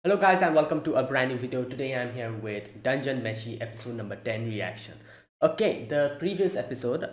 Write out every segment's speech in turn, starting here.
Hello guys and welcome to a brand new video. Today I'm here with Dungeon Meshi episode number 10 reaction. Okay, the previous episode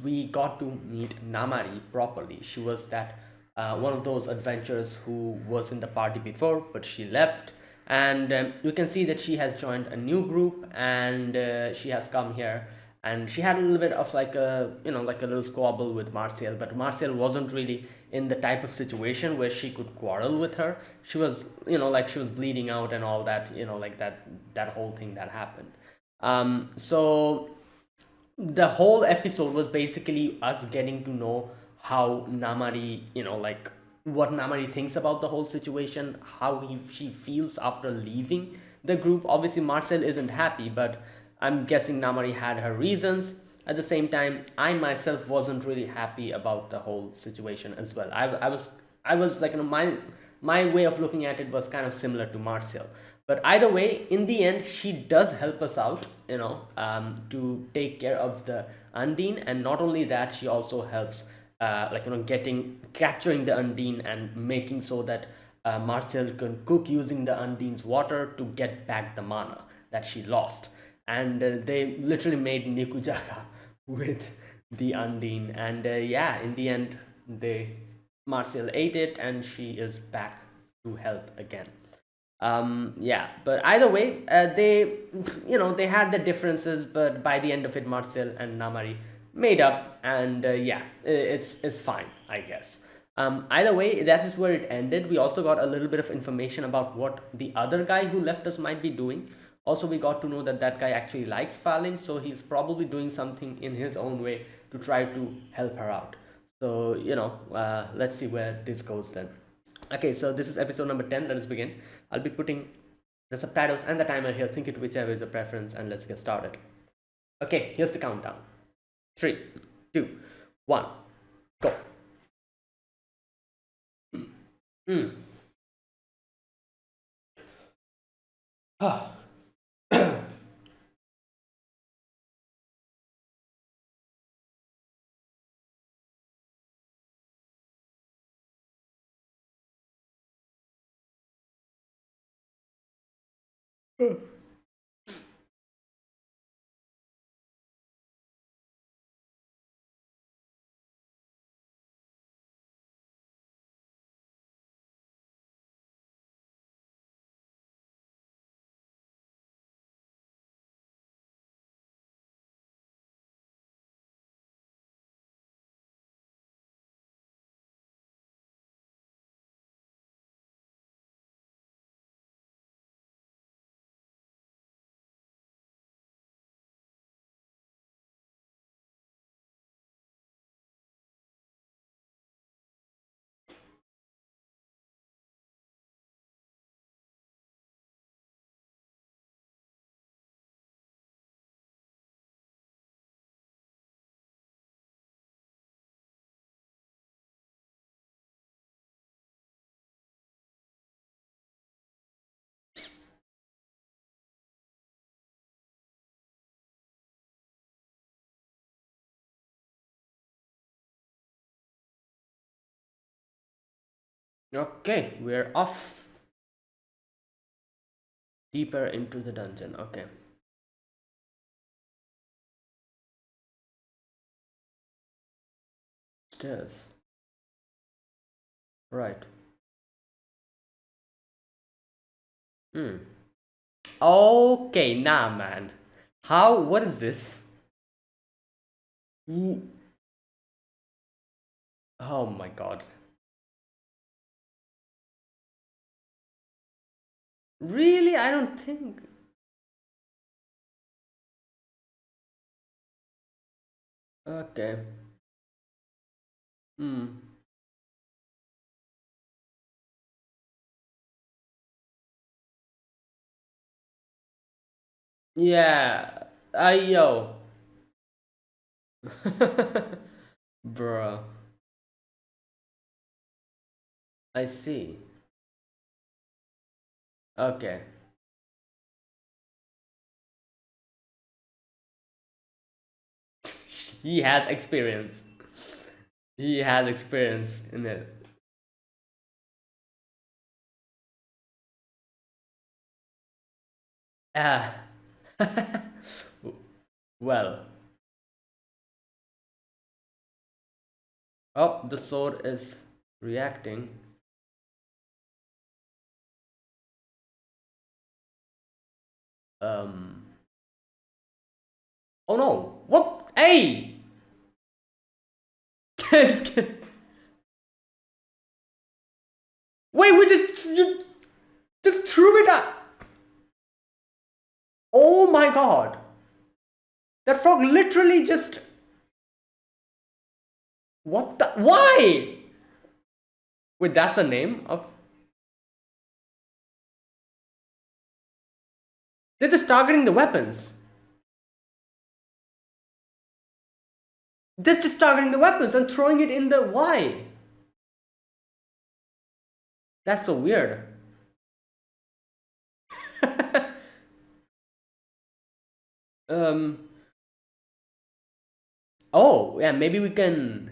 we got to meet Namari properly. She was that one of those adventurers who was in the party before but she left, and you can see that she has joined a new group, and she has come here, and she had a little bit of like a like a little squabble with Marcel, but Marcel wasn't really in the type of situation where she could quarrel with her. She was, like she was bleeding out and all that, like that whole thing that happened. So the whole episode was basically us getting to know how Namari, like what Namari thinks about the whole situation, how she feels after leaving the group. Obviously, Marcel isn't happy, but I'm guessing Namari had her reasons. At the same time, I myself wasn't really happy about the whole situation as well. I was like, my way of looking at it was kind of similar to Marcel. But either way, in the end, she does help us out, to take care of the Undine, and not only that, she also helps, like capturing the Undine and making so that Marcel can cook using the Undine's water to get back the mana that she lost. And they literally made Nikujaga with the Undine, and yeah, in the end, they Marcel ate it, and she is back to help again. Yeah, but either way, they had the differences, but by the end of it, Marcel and Namari made up, and yeah, it's fine, I guess. Either way, that is where it ended. We also got a little bit of information about what the other guy who left us might be doing. Also, we got to know that that guy actually likes Falin, so he's probably doing something in his own way to try to help her out. So, let's see where this goes then. Okay, so this is episode number 10. Let us begin. I'll be putting the subtitles and the timer here. Sync it to whichever is your preference, and let's get started. Okay, here's the countdown. 3, 2, 1, go. Mm. Okay, we're off deeper into the dungeon. Okay. Stairs. Right. Hmm. Okay, nah, man. How? What is this? Ye- Oh my god. Really? I don't think. Okay. Hmm. Yeah. Yo. Bruh. I see. Okay. He has experience. He has experience in it. Ah. Well. Oh, the sword is reacting. Um. Oh no! What? Hey! Wait, we just you just threw it up. Oh my god! That frog literally just. What the? Why? Wait, that's the name of. They're just targeting the weapons. They're just targeting the weapons and throwing it in the. Why? That's so weird. um. Oh, yeah, maybe we can.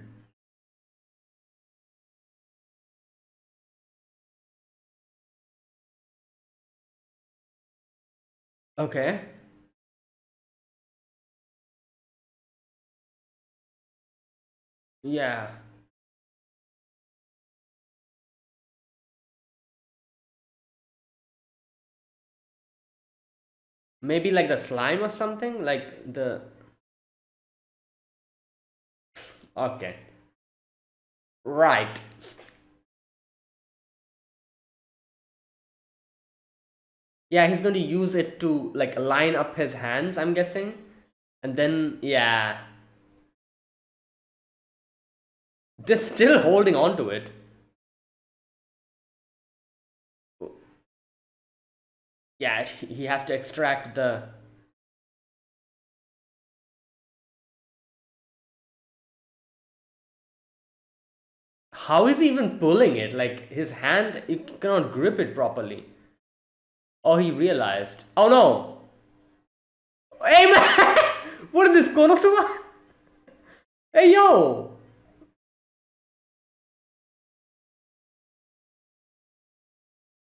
Okay. Yeah. Maybe like the slime or something? Like the. Okay. Right. Yeah, he's going to use it to like line up his hands, I'm guessing. And then, yeah. They're still holding on to it. Yeah, he has to extract the. How is he even pulling it? Like his hand, you cannot grip it properly. Oh, he realized. Oh no! Hey man! What is this, Konosuba? Hey yo!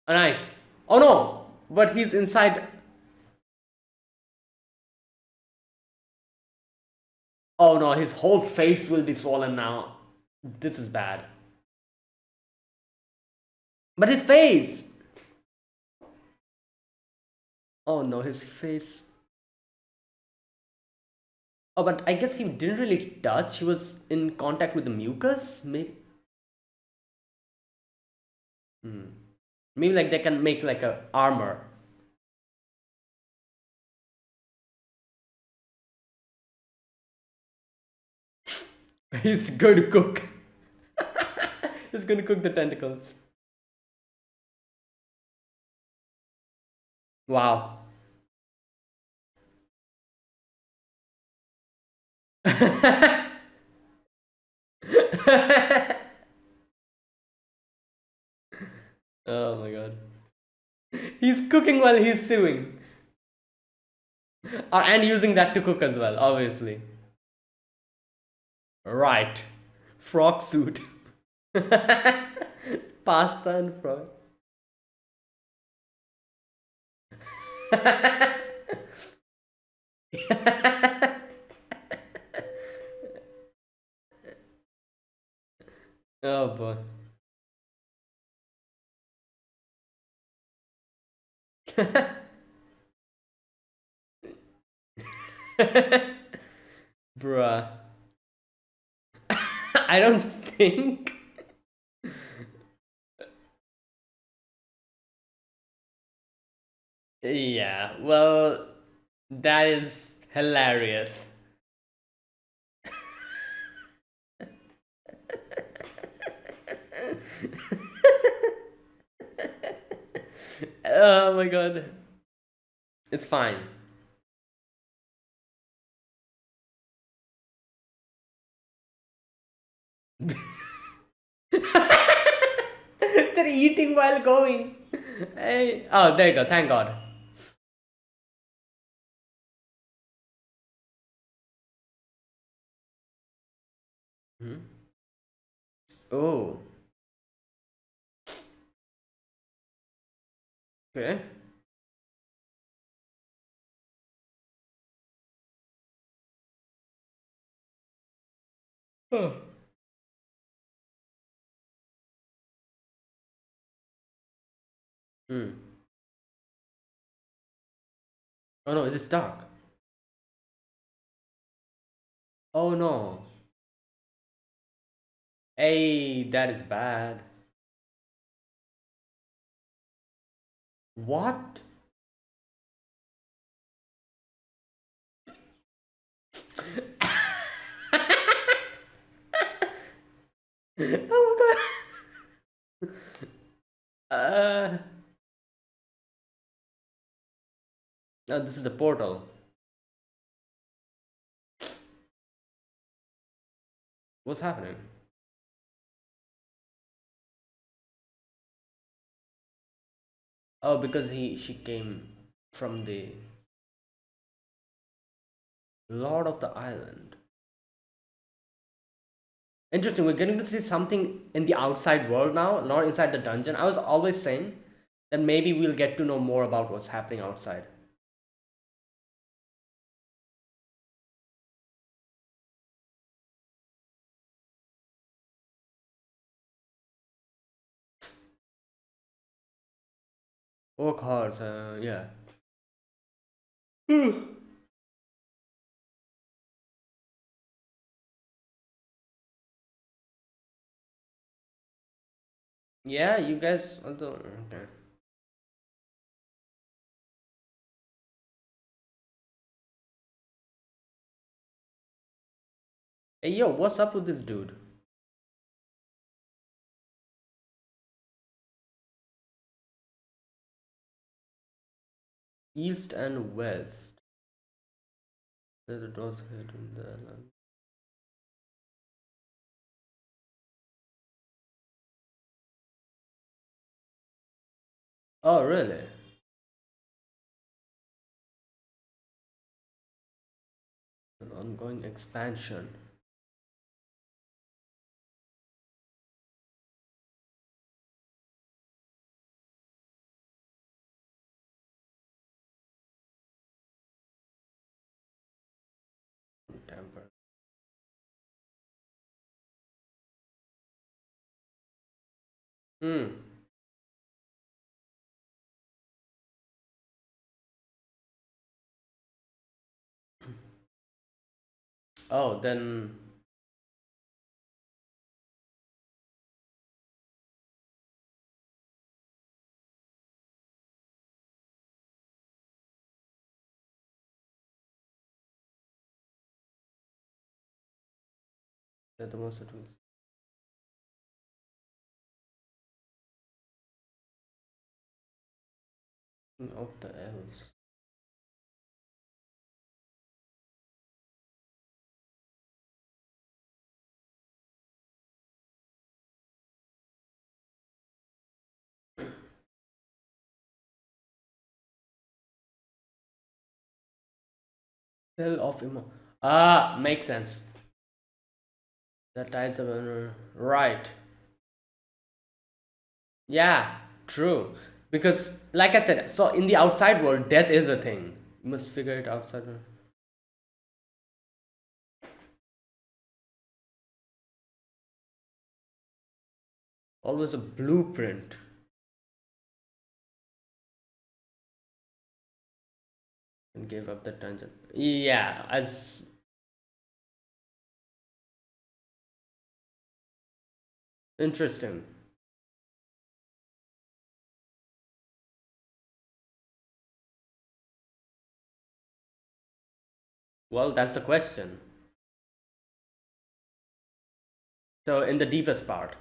Nice. Oh no! But he's inside. Oh no, his whole face will be swollen now. This is bad. But his face! Oh no, his face. Oh, but I guess he didn't really touch. He was in contact with the mucus. Maybe, hmm. Maybe like they can make like a armor. He's going to cook. He's going to cook the tentacles. Wow. Oh my god. He's cooking while he's sewing. And using that to cook as well, obviously. Right. Frog suit. Pasta and frog. Oh boy. Bruh. I don't think. Yeah, well, that is hilarious. Oh my god. It's fine. They're eating while going. Hey. Oh, there you go. Thank God. Hmm? Oh, okay. Hmm. Oh no, is it stuck? Oh no. Hey, that is bad. What? Oh my god. No, this is the portal. What's happening? Oh, because she came from the Lord of the Island. Interesting. We're getting to see something in the outside world now, not inside the dungeon. I was always saying that maybe we'll get to know more about what's happening outside. Work hard. Yeah. Yeah, you guys. Okay. Hey, yo, what's up with this dude? East and west. There's a door's head in the land. Oh, really? An ongoing expansion. Temper. Hmm. Oh, then they're the most of the elves. Tale of Immo. Ah, makes sense. That ties up. Right. Yeah, true. Because, like I said, so in the outside world, death is a thing. You must figure it outside. Always a blueprint and gave up the dungeon. Yeah, as interesting. Well, that's the question. So, in the deepest part,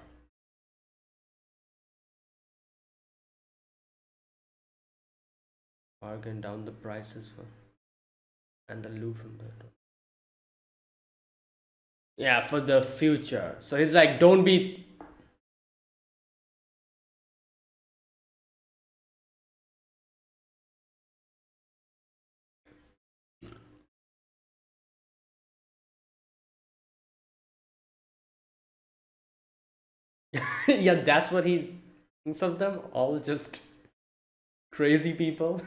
bargain down the prices for and the loot from the. Yeah, for the future. So he's like, don't be. Yeah, that's what he thinks of them. All just crazy people.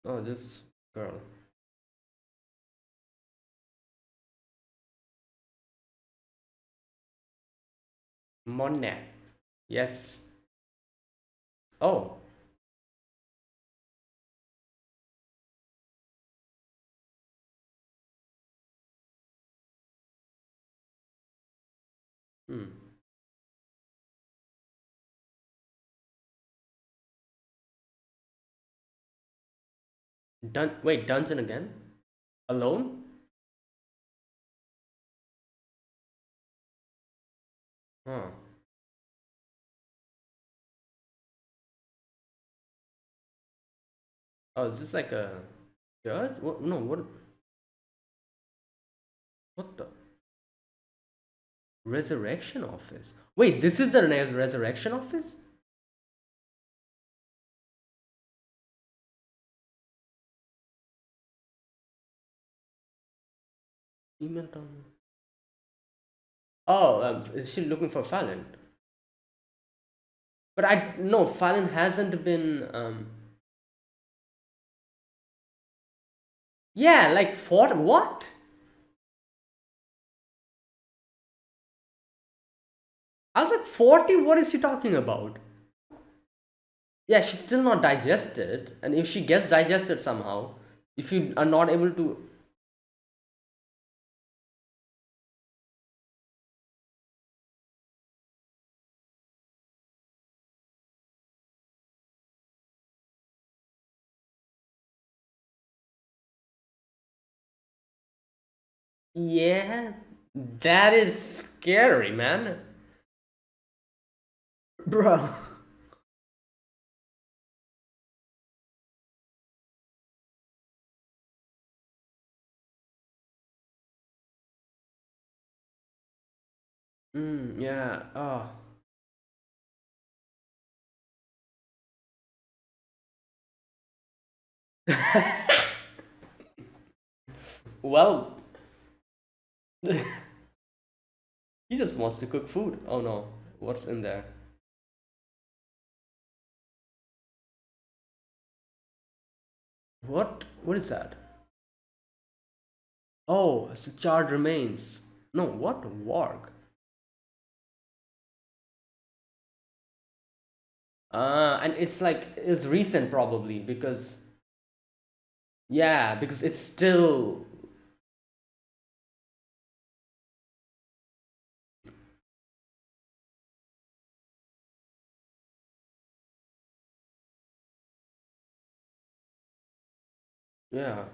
Oh, just girl. Monet. Yes. Oh. Hmm. Wait, dungeon again? Alone? Huh. Oh, is this like a church? What? No. What? What the resurrection office? Wait, this is the resurrection office? Email down. Oh, is she looking for Fallon? But I no, Fallon hasn't been. Yeah, like fought. What? I was like 40. What is she talking about? Yeah, she's still not digested, and if she gets digested somehow, if you are not able to, yeah, that is scary, man, bro. Yeah. Oh. Well, he just wants to cook food. Oh no, what's in there? What? What is that? Oh, it's charred remains. No, what? Warg. And it's like it's recent probably because yeah, because it's still yeah.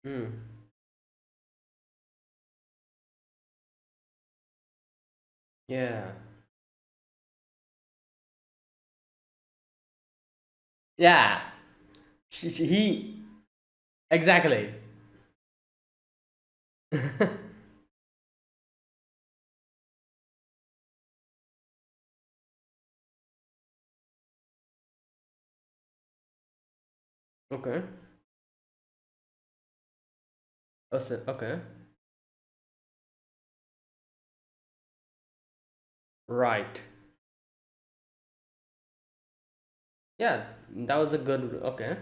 Hmm. Yeah. Yeah. He exactly. Okay. Okay. Right. Yeah, that was a good. Okay.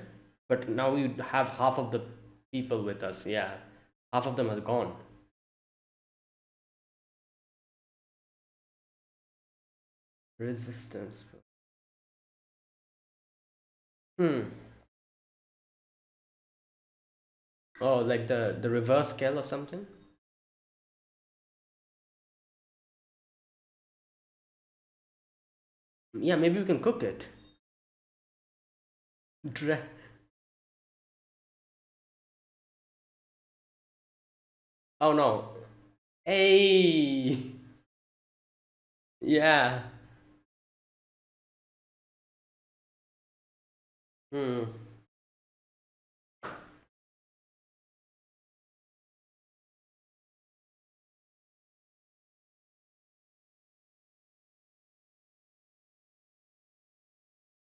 But now we have half of the people with us. Yeah. Half of them are gone. Resistance. Hmm. Oh, like the reverse scale or something? Yeah, maybe we can cook it. Dra- oh no. Hey. Yeah. Hmm.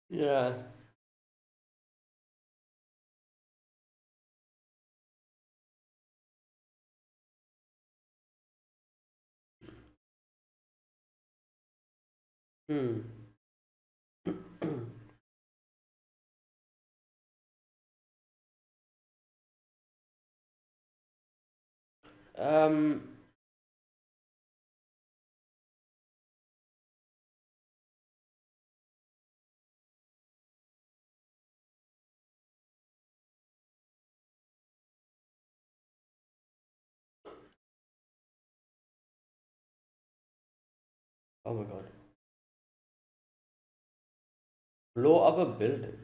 Yeah. Hmm. Um. Oh my God. Blow up a building.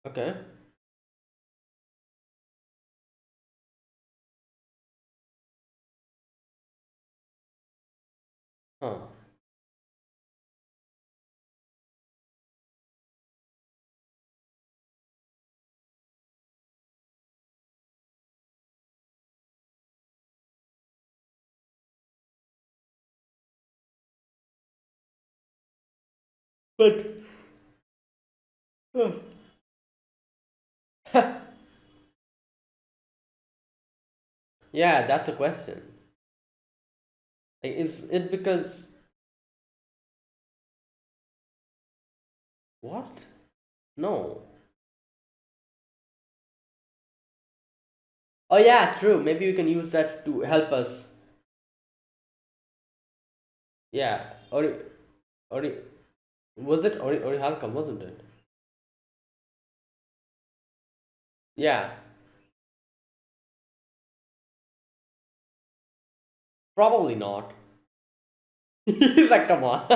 Okay. Huh. But yeah, that's the question. Like, is it because what? No. Oh yeah, true. Maybe we can use that to help us. Yeah. Ori was it Ori Halcom, wasn't it? Yeah. Probably not. He's like, come on.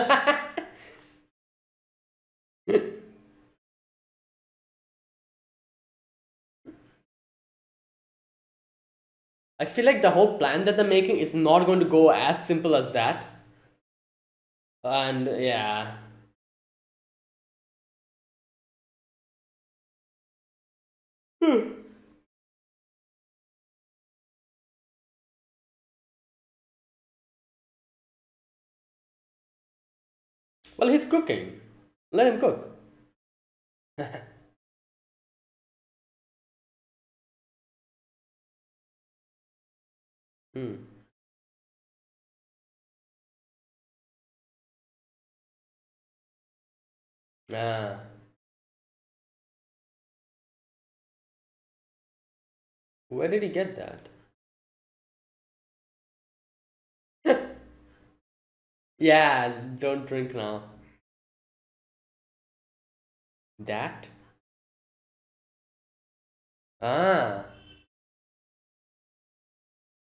I feel like the whole plan that they're making is not going to go as simple as that. And yeah. Well, he's cooking. Let him cook. Hmm. Ah. Where did he get that? Yeah, don't drink now. That? Ah.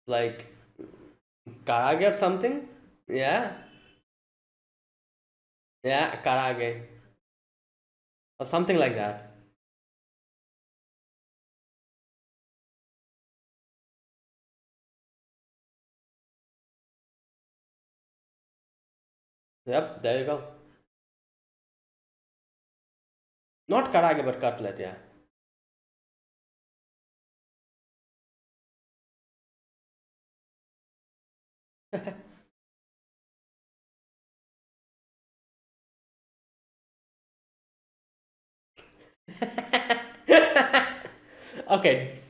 Like karage or something? Yeah. Yeah, karage. Or something like that. Yep, there you go. Not karage, but cutlet, yeah. Okay,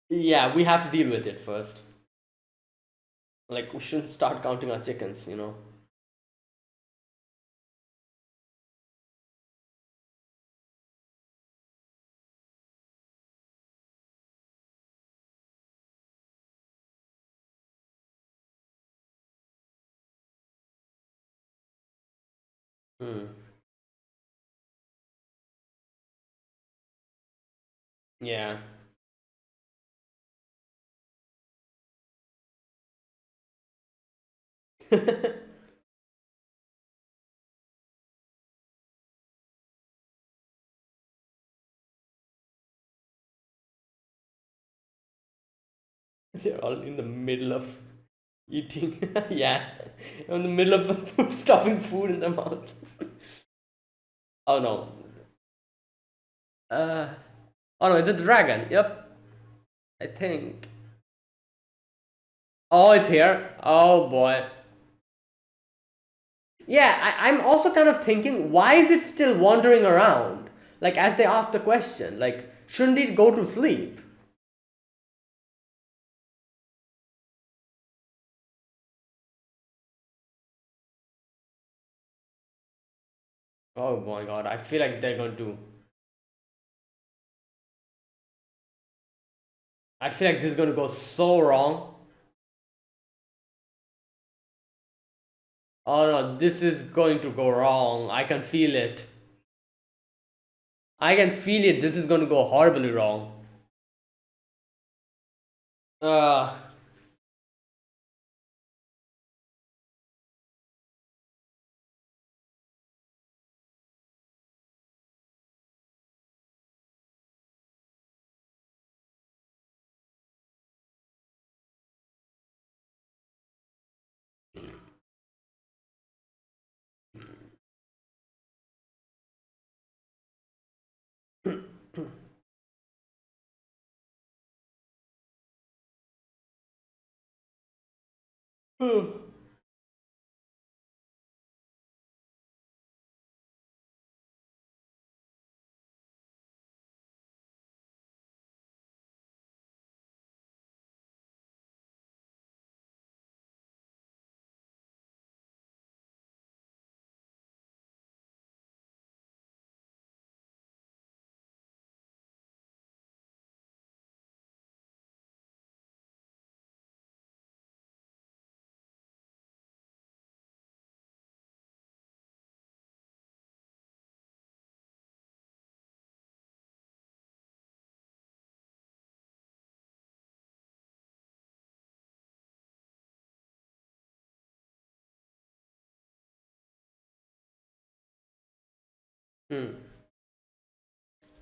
yeah, we have to deal with it first. Like, we shouldn't start counting our chickens, you know? Hmm. Yeah. They're all in the middle of eating. Yeah. In the middle of stuffing food in their mouth. Oh no. Uh, oh no, is it the dragon? Yep, I think. Oh, it's here. Oh boy. Yeah, I'm also kind of thinking, why is it still wandering around? Like, as they ask the question, like, shouldn't it go to sleep? Oh my god, I feel like they're going to. I feel like this is going to go so wrong. Oh no, this is going to go wrong. I can feel it. I can feel it. This is going to go horribly wrong. Uh,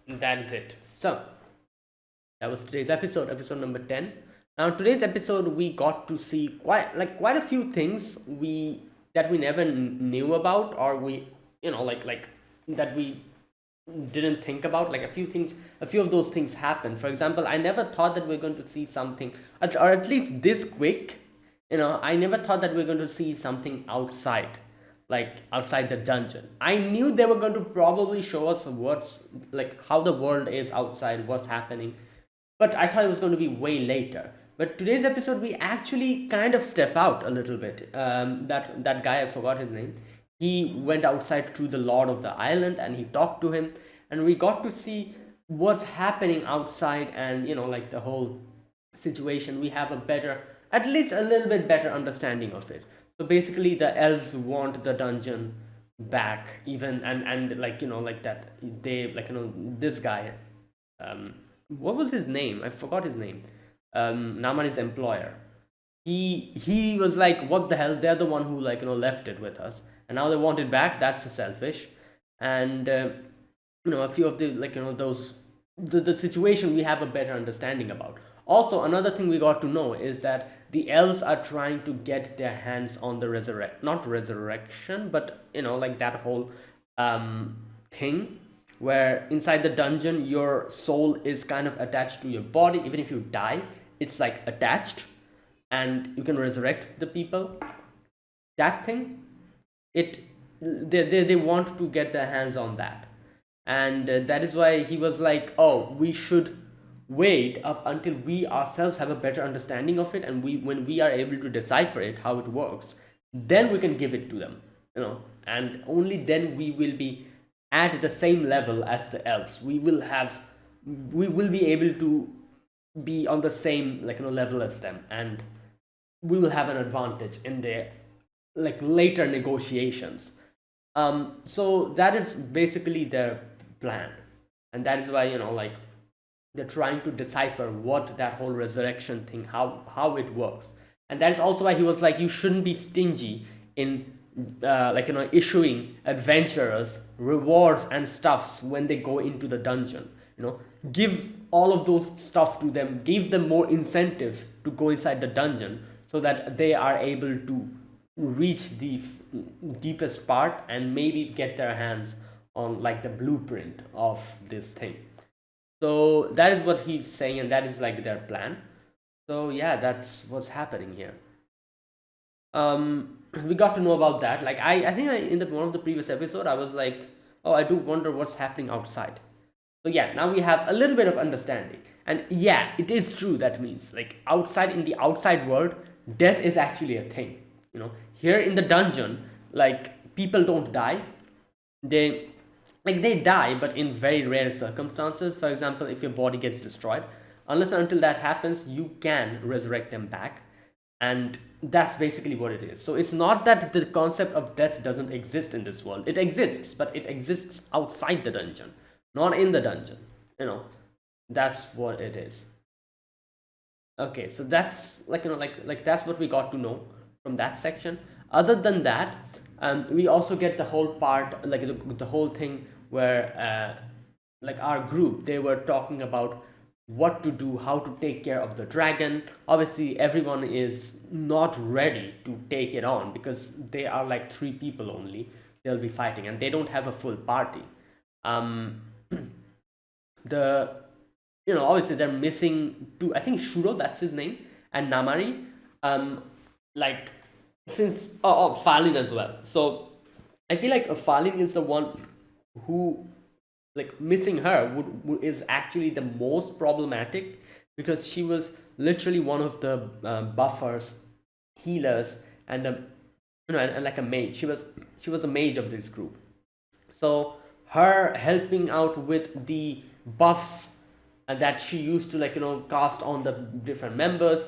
that is it. So, that was today's episode, episode number 10. Now, today's episode, we got to see quite a few things we never knew about, or we, like that we didn't think about. Like a few of those things happened. For example, I never thought that we're going to see something, or at least this quick. I never thought that we're going to see something outside, like outside the dungeon. I knew they were going to probably show us what's like how the world is outside, what's happening, but I thought it was going to be way later. But today's episode, we actually kind of step out a little bit. That guy, I forgot his name. He went outside to the lord of the island and he talked to him, and we got to see what's happening outside, and like the whole situation. We have a better, at least a little bit better understanding of it. So basically, the elves want the dungeon back, even and like like that they like this guy, what was his name? I forgot his name. Namani's employer. He was like, what the hell? They're the one who like left it with us, and now they want it back. That's selfish. And a few of the like those the situation we have a better understanding about. Also, another thing we got to know is that the elves are trying to get their hands on the resurrect, not resurrection, but like that whole thing where inside the dungeon your soul is kind of attached to your body. Even if you die, it's like attached, and you can resurrect the people. That thing, it they want to get their hands on that, and that is why he was like, oh, we should wait up until we ourselves have a better understanding of it, and when we are able to decipher it how it works, then we can give it to them, and only then we will be at the same level as the elves. We will be able to be on the same like level as them, and we will have an advantage in the like later negotiations. So that is basically their plan, and that is why like they're trying to decipher what that whole resurrection thing, how it works. And that is also why he was like, you shouldn't be stingy in like issuing adventurers rewards and stuffs when they go into the dungeon. Give all of those stuff to them, give them more incentive to go inside the dungeon, so that they are able to reach the deepest part and maybe get their hands on like the blueprint of this thing. So that is what he's saying, and that is like their plan. So yeah, that's what's happening here. We got to know about that. Like I think in the one of the previous episode, I was like, oh, I do wonder what's happening outside. So yeah, now we have a little bit of understanding, and yeah, it is true. That means like outside, in the outside world, death is actually a thing. Here in the dungeon, like people don't die, they they die, but in very rare circumstances. For example, if your body gets destroyed, unless and until that happens, you can resurrect them back. And that's basically what it is. So it's not that the concept of death doesn't exist in this world. It exists, but it exists outside the dungeon, not in the dungeon. you know that's what it is. Okay, so that's that's what we got to know from that section. Other than that, we also get the whole part, the whole thing where our group, they were talking about what to do, how to take care of the dragon. Obviously, everyone is not ready to take it on because they are like three people only. They'll be fighting, and they don't have a full party. Um, the Obviously they're missing two. I think Shuro, that's his name, and Namari. Um, like since Falin as well. So I feel like Falin is the one who, missing her is actually the most problematic, because she was literally one of the buffers, healers, and and like a mage. She was a mage of this group. So her helping out with the buffs that she used to cast on the different members,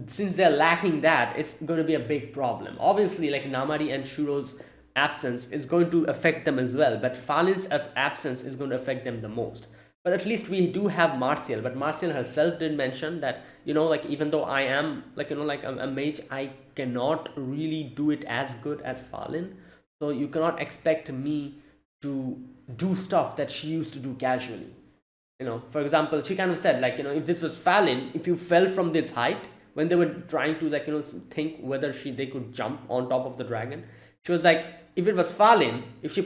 since they're lacking that, it's going to be a big problem. Obviously, Namari and Shuro's absence is going to affect them as well, but Falin's absence is going to affect them the most. But at least we do have Martial. But Martial herself did mention that, even though I am a mage, I cannot really do it as good as Falin. So you cannot expect me to do stuff that she used to do casually. For example, she kind of said, if this was Fallon, if you fell from this height, when they were trying to think whether they could jump on top of the dragon, she was like, if it was Fallon, if she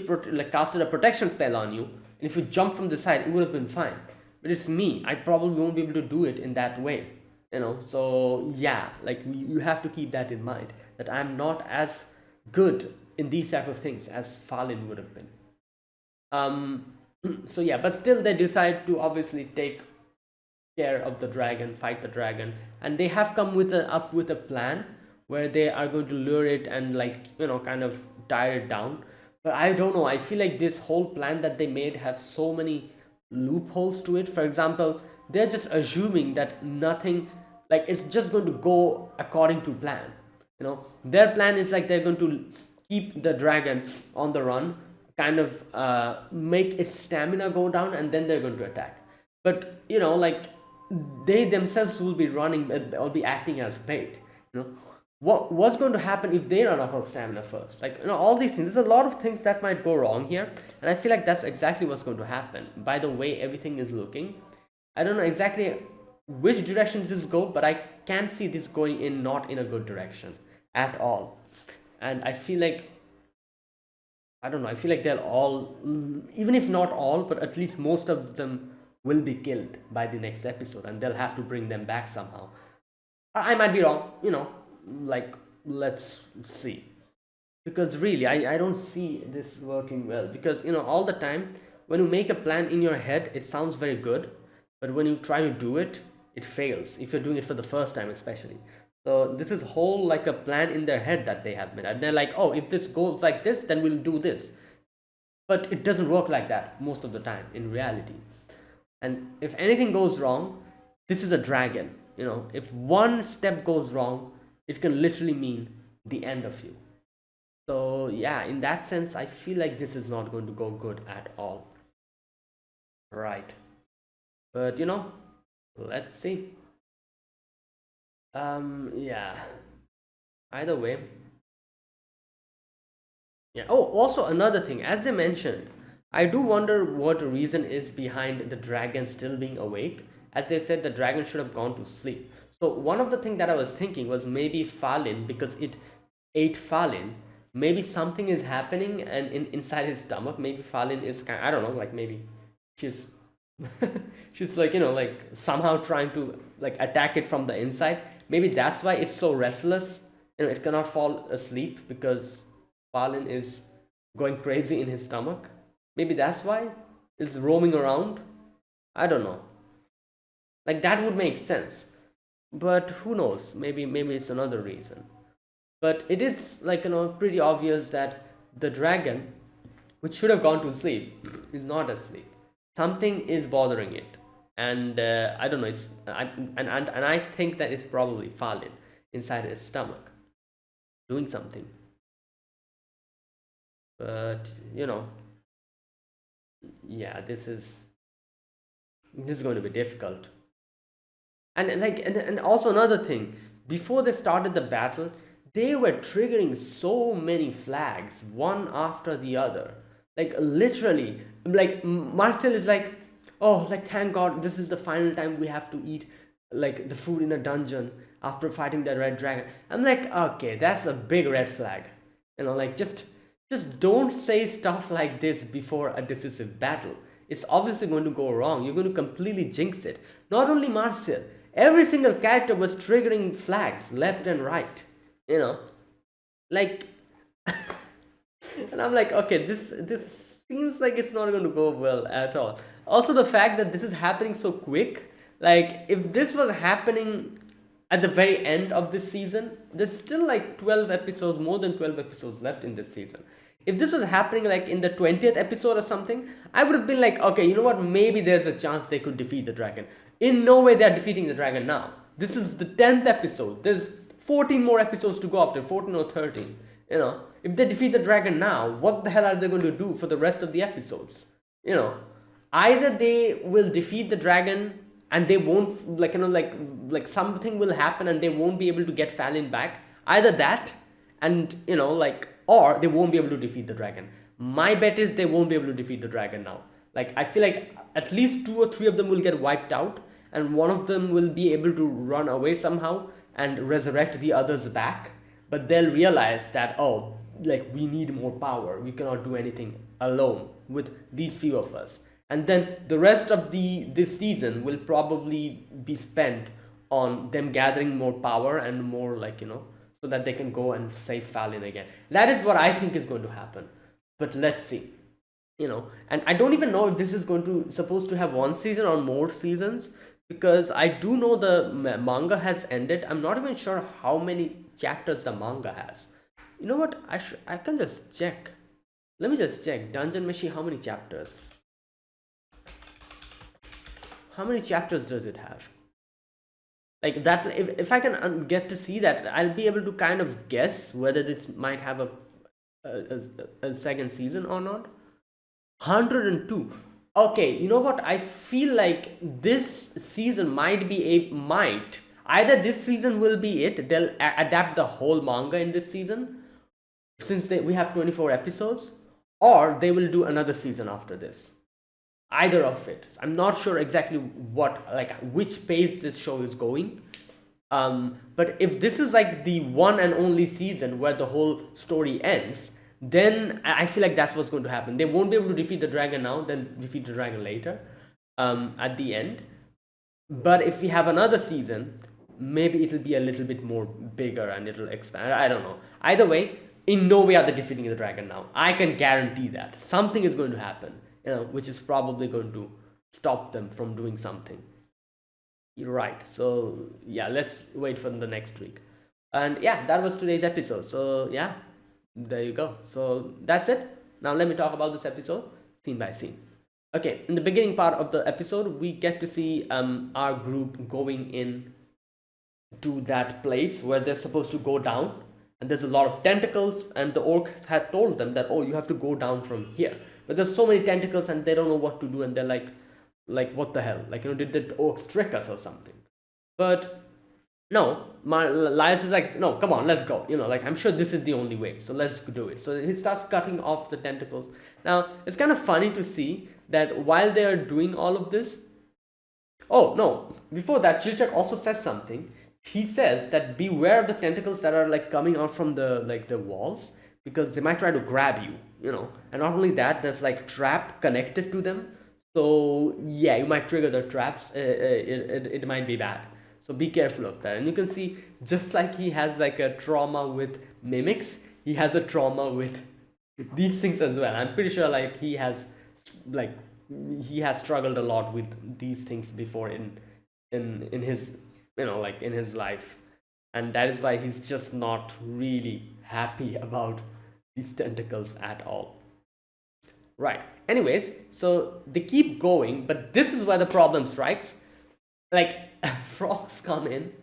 casted a protection spell on you, and if you jump from this height, it would have been fine. But it's me, I probably won't be able to do it in that way. So yeah, you have to keep that in mind, that I'm not as good in these type of things as Fallon would have been. So yeah, but still they decide to obviously take care of the dragon, fight the dragon, and they have come up with a plan where they are going to lure it and kind of tire it down. But I don't know, I feel like this whole plan that they made have so many loopholes to it. For example, they're just assuming that nothing, it's just going to go according to plan. Their plan is they're going to keep the dragon on the run, kind of make its stamina go down, and then they're going to attack. But they themselves will be running or be acting as bait. What's going to happen if they run out of stamina first? All these things, there's a lot of things that might go wrong here, and I feel like that's exactly what's going to happen by the way everything is looking. I don't know exactly which direction this go, but I can see this going in not in a good direction at all. And I feel like, I don't know, I feel like they'll all, even if not all, but at least most of them will be killed by the next episode, and they'll have to bring them back somehow. I might be wrong, let's see. Because really, I don't see this working well. Because, all the time, when you make a plan in your head, it sounds very good, but when you try to do it, it fails, if you're doing it for the first time, especially. So this is whole a plan in their head that they have made, and they're like, oh, if this goes like this, then we'll do this. But it doesn't work like that most of the time in reality. And if anything goes wrong, this is a dragon. If one step goes wrong, it can literally mean the end of you. So yeah, in that sense, I feel like this is not going to go good at all. Right. But let's see. Yeah, either way. Yeah. Oh, also another thing, as they mentioned, I do wonder what the reason is behind the dragon still being awake. As they said, the dragon should have gone to sleep. So one of the things that I was thinking was maybe Falin, because it ate Falin, maybe something is happening and inside his stomach. Maybe Falin is I don't know, maybe she's she's somehow trying to attack it from the inside. Maybe that's why it's so restless. It cannot fall asleep because Fallen is going crazy in his stomach. Maybe that's why it's roaming around. I don't know. That would make sense. But who knows? Maybe it's another reason. But it is pretty obvious that the dragon which should have gone to sleep, is not asleep. Something is bothering it, and I don't know. And I think that it's probably Falin inside his stomach doing something. But yeah, this is going to be difficult. And also another thing, before they started the battle, they were triggering so many flags one after the other, like literally. Like Marcel is like, oh, like thank god this is the final time we have to eat like the food in a dungeon after fighting the red dragon. I'm like, okay, that's a big red flag. Like just don't say stuff like this before a decisive battle. It's obviously going to go wrong. You're going to completely jinx it. Not only Marcel, every single character was triggering flags left and right. You know, like, and I'm like, okay, this seems like it's not going to go well at all. Also, the fact that this is happening so quick, like, if this was happening at the very end of this season, there's still like 12 episodes, more than 12 episodes left in this season. If this was happening like in the 20th episode or something, I would have been like, okay, you know what, maybe there's a chance they could defeat the dragon. In no way they're defeating the dragon now. This is the 10th episode. There's 14 more episodes to go after, 14 or 13. If they defeat the dragon now, what the hell are they going to do for the rest of the episodes? you know Either they will defeat the dragon and they won't, like something will happen and they won't be able to get Fallon back. Either that, and or they won't be able to defeat the dragon. My bet is they won't be able to defeat the dragon now. Like, I feel like at least two or three of them will get wiped out, and one of them will be able to run away somehow and resurrect the others back. But they'll realize that, oh, like, we need more power. We cannot do anything alone with these few of us. And then the rest of this season will probably be spent on them gathering more power and more, so that they can go and save Fallon again. That is what I think is going to happen. But let's see. And I don't even know if this is going to supposed to have one season or more seasons, because I do know the manga has ended. I'm not even sure how many chapters the manga has. You know what? I can just check. Let me just check. Dungeon Meshi, how many chapters? How many chapters does it have? Like that, if I can get to see that, I'll be able to kind of guess whether this might have a second season or not. 102. Okay, you know what? I feel like this season might either this season will be it. They'll adapt the whole manga in this season, since we have 24 episodes, or they will do another season after this. Either of it. I'm not sure exactly which pace this show is going. But if this is like the one and only season where the whole story ends, then I feel like that's what's going to happen. They won't be able to defeat the dragon now, then defeat the dragon later, at the end. But if we have another season, maybe it'll be a little bit more bigger and it'll expand. I don't know. Either way, in no way are they defeating the dragon now. I can guarantee that something is going to happen, which is probably going to stop them from doing something. You're right. So yeah, let's wait for the next week. And yeah, that was today's episode. So yeah, there you go. So that's it. Now let me talk about this episode scene by scene. Okay, in the beginning part of the episode, we get to see our group going in to that place where they're supposed to go down, and there's a lot of tentacles, and the orcs had told them that, oh, you have to go down from here, but there's so many tentacles and they don't know what to do, and they're like what the hell, did the orcs trick us or something? But no, Linus is like, no, come on, let's go. I'm sure this is the only way, so let's do it. So he starts cutting off the tentacles. Now it's kind of funny to see that while they are doing all of this, oh no, before that, Chilchak also says something. He says that beware of the tentacles that are coming out from the walls, because they might try to grab you. And not only that, there's trap connected to them, so yeah, you might trigger the traps. It might be bad, so be careful of that. And you can see, just like he has a trauma with mimics, he has a trauma with these things as well. I'm pretty sure he has struggled a lot with these things before in his in his life, and that is why he's just not really happy about these tentacles at all. Right. Anyways, so they keep going, but this is where the problem strikes. Like, frogs come in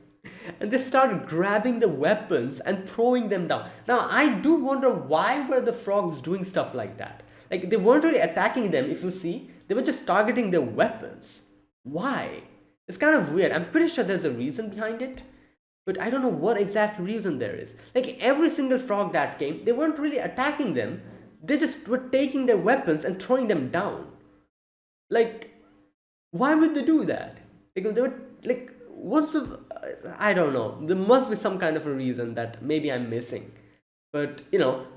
and they start grabbing the weapons and throwing them down. Now, I do wonder why were the frogs doing stuff like that? Like, they weren't really attacking them, if you see. They were just targeting their weapons. Why? It's kind of weird. I'm pretty sure there's a reason behind it, but I don't know what exact reason there is. Like, every single frog that came, they weren't really attacking them. They just were taking their weapons and throwing them down. Like, why would they do that? Like, they were like, what's the? I don't know. There must be some kind of a reason that maybe I'm missing. But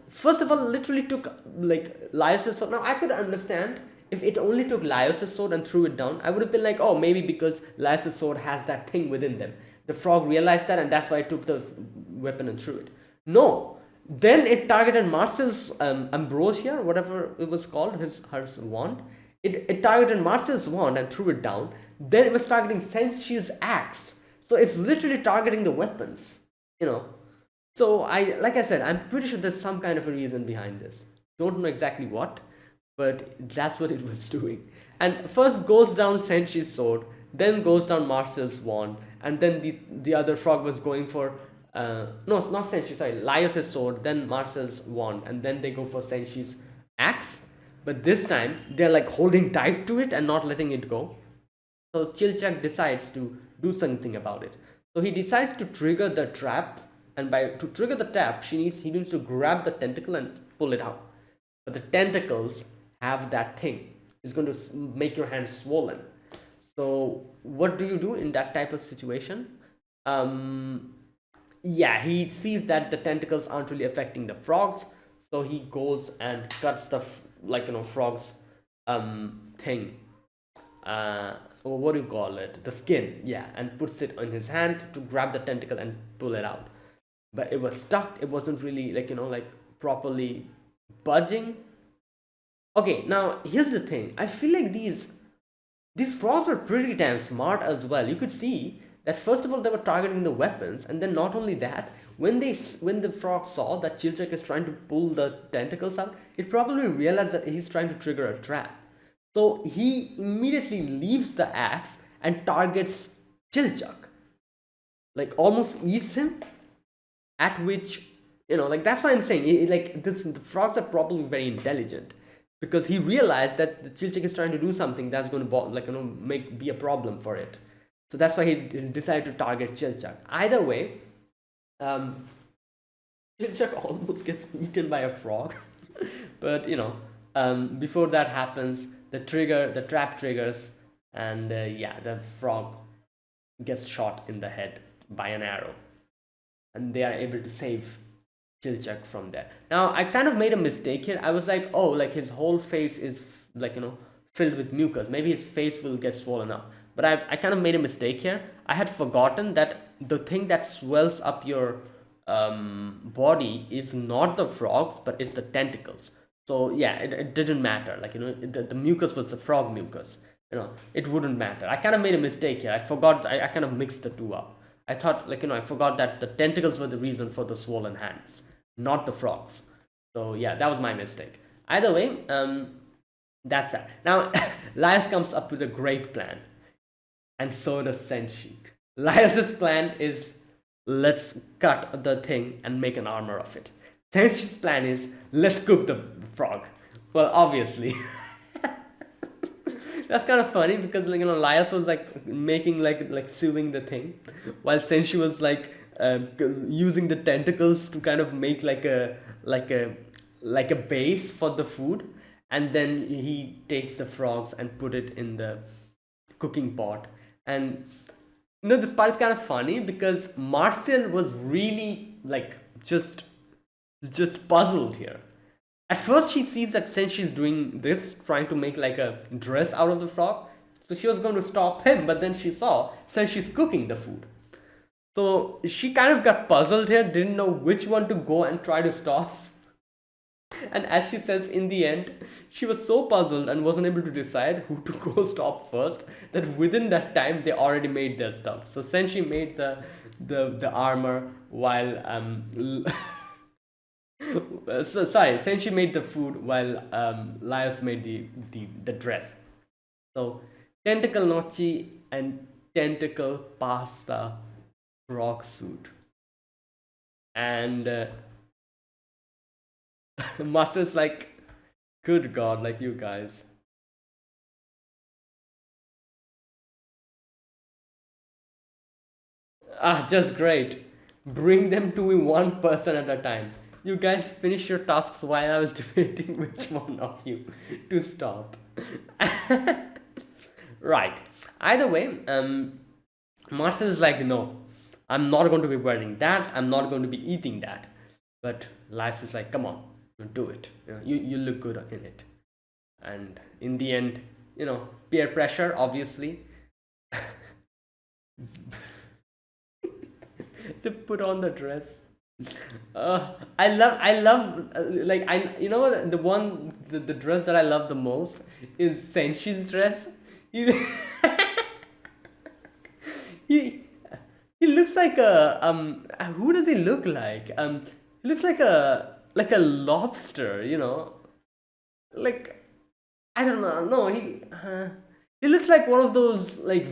first of all, literally took like Laius's sword. Now I could understand if it only took Laius's sword and threw it down. I would have been like, oh, maybe because Laius's sword has that thing within them. The frog realized that, and that's why it took the weapon and threw it. No. Then it targeted Marcel's ambrosia, whatever it was called, her wand. It targeted Marcel's wand and threw it down. Then it was targeting Senshi's axe. So it's literally targeting the weapons, you know. So like I said, I'm pretty sure there's some kind of a reason behind this. Don't know exactly what, but that's what it was doing. And first goes down Senshi's sword, then goes down Marcel's wand, and then the other frog was going for no, it's not Senshi, sorry, Laius's sword, then Marcel's wand, and then they go for Senshi's axe. But this time they're like holding tight to it and not letting it go. So Chilchak decides to do something about it. So he decides to trigger the trap, and to trigger the trap, he needs to grab the tentacle and pull it out. But the tentacles have that thing. It's going to make your hand swollen. So what do you do in that type of situation? Yeah, he sees that the tentacles aren't really affecting the frogs, so he goes and cuts the frog's thing. Or what do you call it? The skin, yeah, and puts it on his hand to grab the tentacle and pull it out. But it was stuck. It wasn't really properly budging. Okay, now here's the thing. I feel like these frogs were pretty damn smart as well. You could see that first of all they were targeting the weapons, and then not only that, when the frog saw that Chilchak is trying to pull the tentacles out, it probably realized that he's trying to trigger a trap. So he immediately leaves the axe and targets Chilchak, like almost eats him. At which, that's why I'm saying the frogs are probably very intelligent, because he realized that the Chilchak is trying to do something that's going to be a problem for it. So that's why he decided to target Chilchak. Either way, Chilchak almost gets eaten by a frog. But before that happens, the trap triggers, and the frog gets shot in the head by an arrow, and they are able to save Chilchak from there. Now I kind of made a mistake here. I was like, oh, like his whole face is filled with mucus. Maybe his face will get swollen up. But I kind of made a mistake here. I had forgotten that the thing that swells up your body is not the frogs, but it's the tentacles. So yeah, it didn't matter. The mucus was the frog mucus. It wouldn't matter. I kind of made a mistake here. I forgot. I kind of mixed the two up. I thought I forgot that the tentacles were the reason for the swollen hands, not the frogs. So yeah, that was my mistake. Either way, that's that. Now Laius comes up with a great plan. And so does Senshi. Laius's plan is, let's cut the thing and make an armor of it. Senshi's plan is, let's cook the frog. Well, obviously. That's kind of funny because Laius was making sewing the thing, while Senshi was using the tentacles to kind of make a base for the food, and then he takes the frogs and put it in the cooking pot. And this part is kind of funny because Marcel was really just puzzled here. At first she sees that Senshi is doing this, trying to make a dress out of the frog. So she was going to stop him, but then she saw Senshi's cooking the food. So she kind of got puzzled here, didn't know which one to go and try to stop. And as she says, in the end, she was so puzzled and wasn't able to decide who to go stop first, that within that time they already made their stuff. So Senshi made the armor, while So sorry, Senshi made the food while Laios made the dress. So tentacle nochi and tentacle pasta frog suit. And Master's like, good god, like you guys. Ah, just great. Bring them to me one person at a time. You guys finish your tasks while I was debating which one of you to stop. Right. Either way, Master is like, no, I'm not going to be wearing that. I'm not going to be eating that. But Lys is like, come on, do it. You look good in it. And in the end, peer pressure, obviously. To put on the dress. I love, like you know what, the dress that I love the most is Senshi's dress. He, he he looks like a who does he look like? He looks like a lobster, like I don't know. No, he looks like one of those like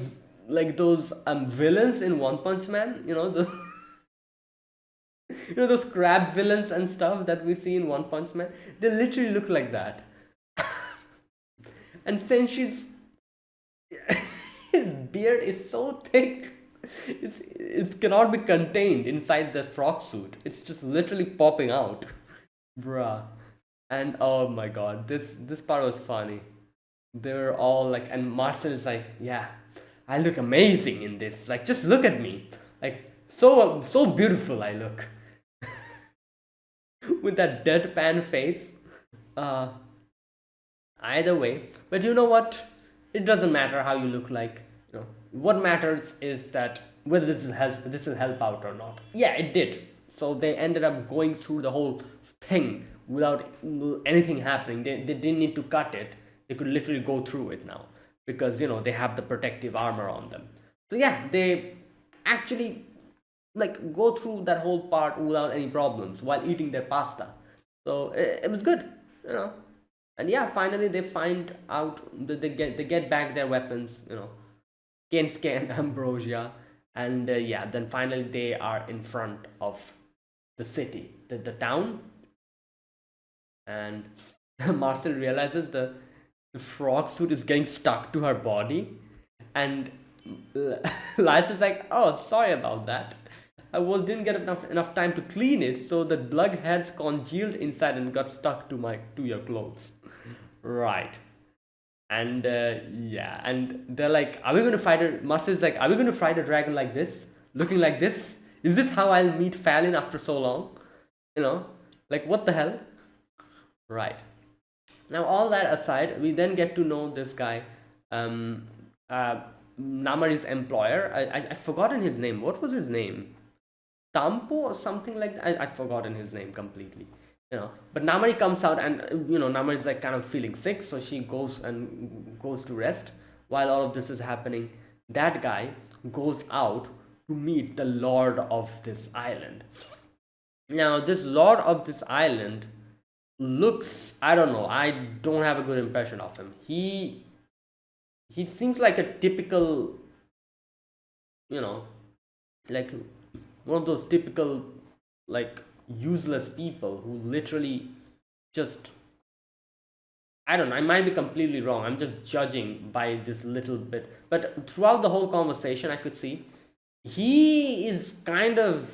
those villains in One Punch Man. The those crab villains and stuff that we see in One Punch Man. They literally look like that. And Senshi's his beard is so thick, it cannot be contained inside the frog suit. It's just literally popping out, bruh. And oh my god, this part was funny. They were all like, and Marcel is like, yeah, I look amazing in this. Like, just look at me, like so beautiful I look with that deadpan face. Uh, Either way, but you know what? It doesn't matter how you look like. What matters is that whether this will help out or not. Yeah, it did. So they ended up going through the whole thing without anything happening. They didn't need to cut it. They could literally go through it now because they have the protective armor on them. So yeah, they actually like go through that whole part without any problems while eating their pasta. So it was good, you know. And yeah, finally they find out that they get back their weapons, Ken Scan Ambrosia, and yeah, then finally they are in front of the city, the town, and Marcel realizes the frog suit is getting stuck to her body, and Lys is like, oh, sorry about that. Didn't get enough time to clean it, so the blood has congealed inside and got stuck to your clothes. Right. And yeah, and they're like, are we going to fight a Marcel's like, are we going to fight a dragon like this, looking like this? Is this how I'll meet Fallon after so long? You know, like what the hell? Right. Now, all that aside, we then get to know this guy, um, uh, Namari's employer. I've forgotten his name. What was his name? Tampo or something like that. I've forgotten his name completely. But Namari comes out, and Namari is like kind of feeling sick, so she goes to rest. While all of this is happening, that guy goes out to meet the lord of this island. Now, this lord of this island looks, I don't know, I don't have a good impression of him. He seems like a typical, you know, like one of those typical like useless people who literally just, I don't know, I might be completely wrong. I'm just judging by this little bit. But throughout the whole conversation, I could see he is kind of,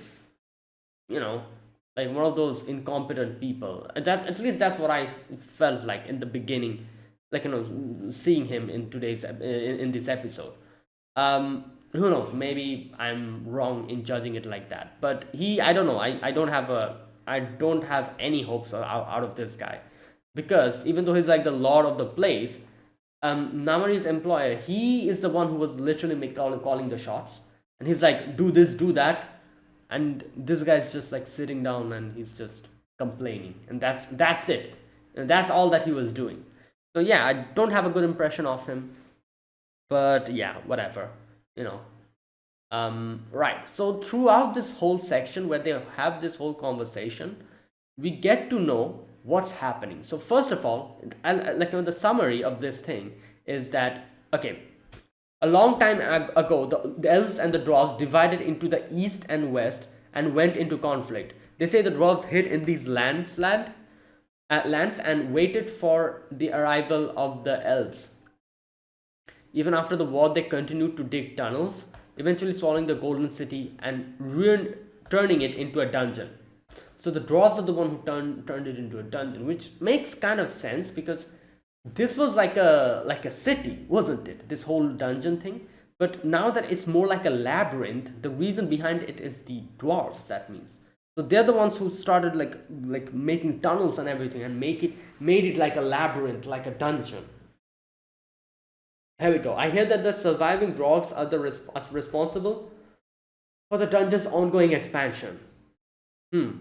you know, like one of those incompetent people. That's at least that's what I felt like in the beginning, like seeing him in today's in this episode. Who knows? Maybe I'm wrong in judging it like that. But I don't know. I don't have any hopes out of this guy, because even though he's like the lord of the place, Namari's employer, he is the one who was literally calling the shots, and he's like, do this, do that, and this guy's just like sitting down and he's just complaining, and that's it, and that's all that he was doing. So yeah, I don't have a good impression of him, but yeah, whatever, you know. Right. So throughout this whole section where they have this whole conversation, we get to know what's happening. So first of all, the summary of this thing is that, okay, a long time ago, the elves and the dwarves divided into the east and west and went into conflict. They say the dwarves hid in these lands and waited for the arrival of the elves. Even after the war, they continued to dig tunnels, eventually swallowing the golden city and turning it into a dungeon. So the dwarves are the one who turned it into a dungeon, which makes kind of sense because this was like a city, wasn't it? This whole dungeon thing. But now that it's more like a labyrinth, the reason behind it is the dwarves. That means so they're the ones who started like making tunnels and everything and made it like a labyrinth, like a dungeon. Here we go. I hear that the surviving dwarves are responsible for the dungeon's ongoing expansion. Hmm.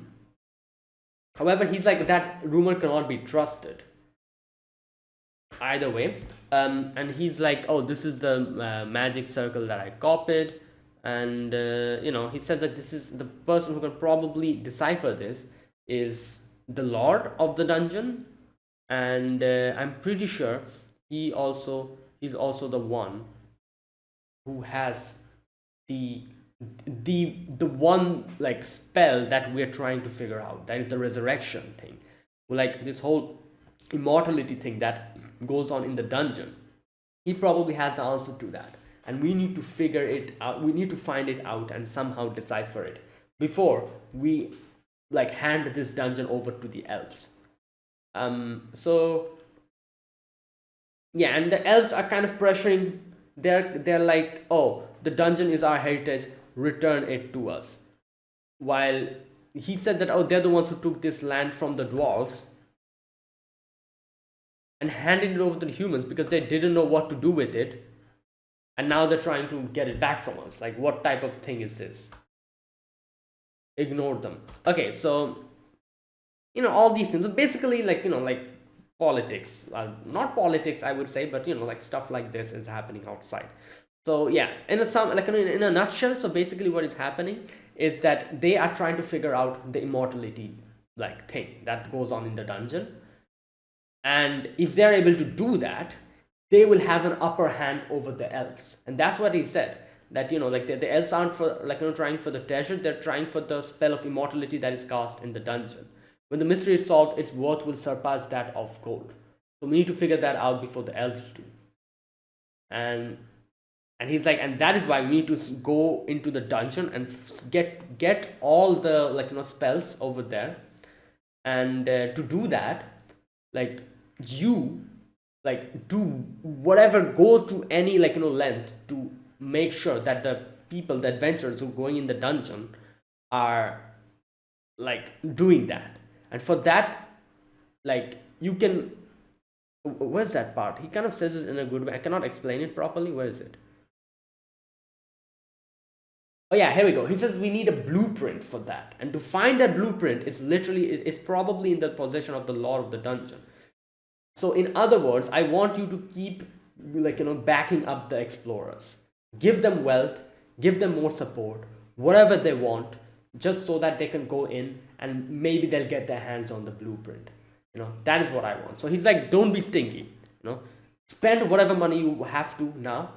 However, he's like, that rumor cannot be trusted. Either way, and he's like, oh, this is the magic circle that I copied, and he says that this is the person who can probably decipher this is the lord of the dungeon, and I'm pretty sure he's also the one who has the the one like spell that we're trying to figure out, that is the resurrection thing, like this whole immortality thing that goes on in the dungeon. He probably has the answer to that, and we need to figure it out. We need to find it out and somehow decipher it before we like hand this dungeon over to the elves. So yeah, and the elves are kind of pressuring. They're like, oh, the dungeon is our heritage, return it to us. While he said that, oh, they're the ones who took this land from the dwarves and handed it over to the humans because they didn't know what to do with it, and now they're trying to get it back from us. Like, what type of thing is this? Ignore them. Okay, so all these things. So basically, like politics. Not politics, I would say, but like stuff like this is happening outside. So yeah, in a nutshell, so basically what is happening is that they are trying to figure out the immortality like thing that goes on in the dungeon, and if they're able to do that, they will have an upper hand over the elves. And that's what he said, that like the elves aren't for trying for the treasure, they're trying for the spell of immortality that is cast in the dungeon. When the mystery is solved, its worth will surpass that of gold. So we need to figure that out before the elves do. And he's like, and that is why we need to go into the dungeon and get all the spells over there. And to do that, like, you do whatever, go to any length to make sure that the people, the adventurers who are going in the dungeon, are like doing that. And for that, like, you can, where's that part? He kind of says it in a good way. I cannot explain it properly. Where is it? Oh yeah, here we go. He says we need a blueprint for that, and to find that blueprint, it's probably in the possession of the lord of the dungeon. So in other words, I want you to keep backing up the explorers. Give them wealth, give them more support, whatever they want, just so that they can go in and maybe they'll get their hands on the blueprint. That is what I want. So he's like, don't be stingy. Spend whatever money you have to now,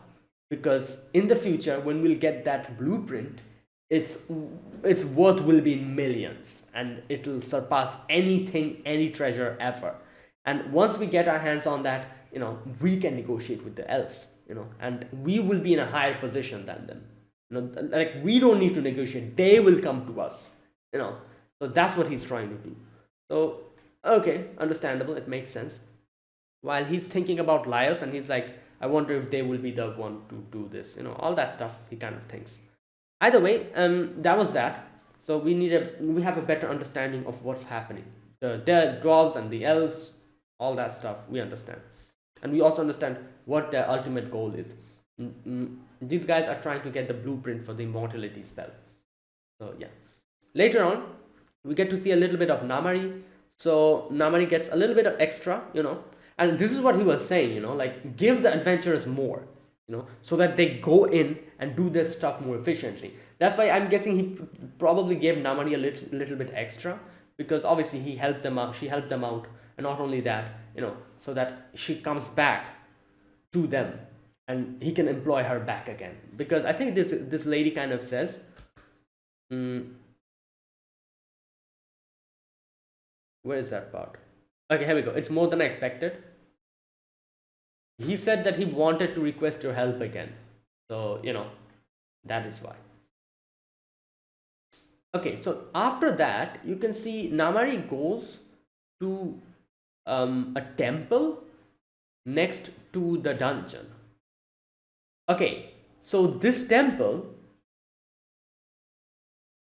because in the future when we'll get that blueprint, its worth will be in millions, and it will surpass anything, any treasure ever. And once we get our hands on that, we can negotiate with the elves, and we will be in a higher position than them. Like, we don't need to negotiate, they will come to us. So that's what he's trying to do. So okay, understandable, it makes sense. While he's thinking about liars, and he's like, I wonder if they will be the one to do this, all that stuff he kind of thinks. Either way, that was that. So we have a better understanding of what's happening. The dwarves and the elves, all that stuff we understand, and we also understand what their ultimate goal is. These guys are trying to get the blueprint for the immortality spell. So yeah, later on we get to see a little bit of Namari. So Namari gets a little bit of extra, and this is what he was saying, like, give the adventurers more, so that they go in and do their stuff more efficiently. That's why I'm guessing he probably gave Namari a little bit extra, because obviously he helped them out, she helped them out, and not only that, so that she comes back to them and he can employ her back again. Because I think this lady kind of says, mm, where is that part? Okay, here we go. It's more than I expected. He said that he wanted to request your help again. So, that is why. Okay, so after that, you can see Namari goes to a temple next to the dungeon. Okay, so this temple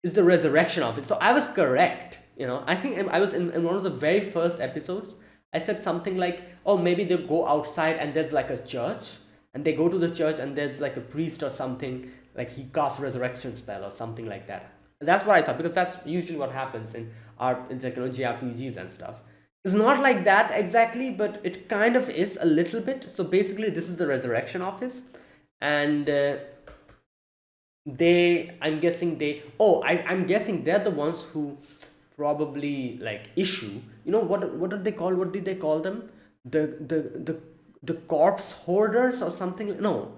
is the resurrection of it. So I was correct. I think I was in one of the very first episodes. I said something like, oh, maybe they go outside and there's like a church, and they go to the church and there's like a priest or something, like he casts resurrection spell or something like that. And that's what I thought, because that's usually what happens in like, JRPGs and stuff. It's not like that exactly, but it kind of is a little bit. So basically, this is the resurrection office, and I'm guessing I'm guessing they're the ones who probably like issue, what did they call, what did they call them, the corpse hoarders or something. No,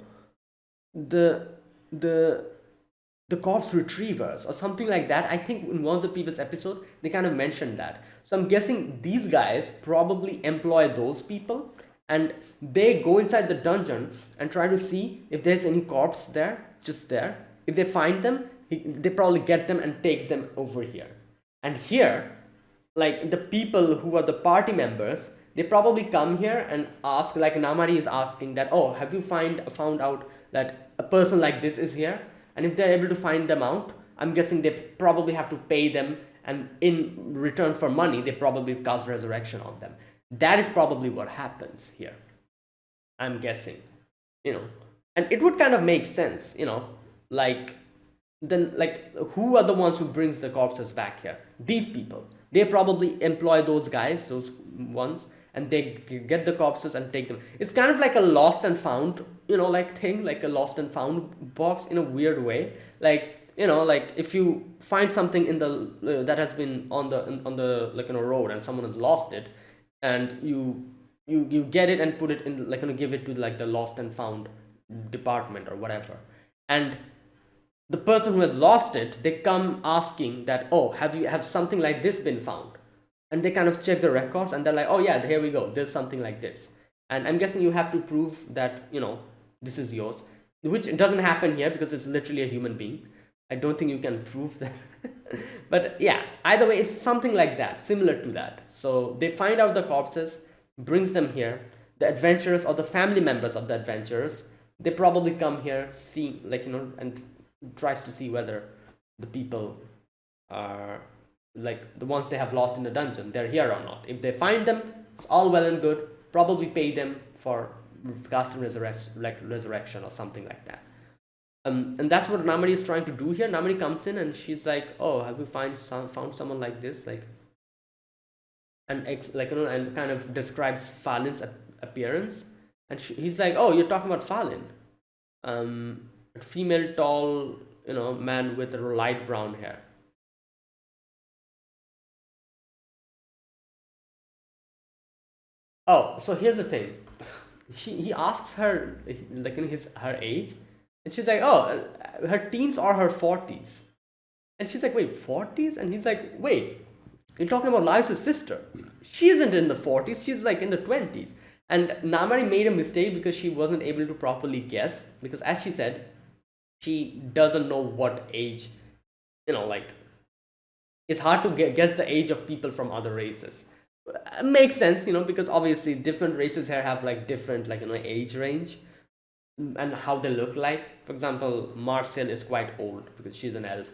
the the the corpse retrievers or something like that. I think in one of the previous episodes they kind of mentioned that. So I'm guessing these guys probably employ those people, and they go inside the dungeon and try to see if there's any corpse there, just there. If they find them, they probably get them and takes them over here. And here, like the people who are the party members, they probably come here and ask, like Namari is asking that, oh, have you found out that a person like this is here? And if they're able to find them out, I'm guessing they probably have to pay them, and in return for money, they probably cast resurrection on them. That is probably what happens here, I'm guessing. And it would kind of make sense, like, then, like, who are the ones who brings the corpses back here? These people. They probably employ those guys, those ones, and they get the corpses and take them. It's kind of like a lost and found, like thing, like a lost and found box in a weird way. Like, like if you find something in the that has been on the like, road, and someone has lost it, and you get it and put it in, like, give it to like the lost and found department or whatever, and the person who has lost it, they come asking that, oh, have something like this been found? And they kind of check the records, and they're like, oh yeah, here we go, there's something like this. And I'm guessing you have to prove that, this is yours, which doesn't happen here because it's literally a human being. I don't think you can prove that. But yeah, either way, it's something like that, similar to that. So they find out the corpses, brings them here. The adventurers, or the family members of the adventurers, they probably come here, see, like, and tries to see whether the people are, like, the ones they have lost in the dungeon, they're here or not. If they find them, it's all well and good. Probably pay them for casting resurrection or something like that. And that's what Namari is trying to do here. Namari comes in and she's like, "Oh, have you found someone like this?" Like, and and kind of describes Falin's appearance. And he's like, "Oh, you're talking about Falin, a female, tall, man with light brown hair." Oh, so here's the thing. He asks her, like, in her age, and she's like, oh, her teens or her 40s. And she's like, wait, 40s? And he's like, wait, you're talking about Lars' sister. She isn't in the 40s, she's like in the 20s. And Namari made a mistake because she wasn't able to properly guess, because as she said, she doesn't know what age, like, it's hard to guess the age of people from other races. Makes sense, because obviously different races here have like different, like, age range and how they look like. For example, Marcel is quite old because she's an elf.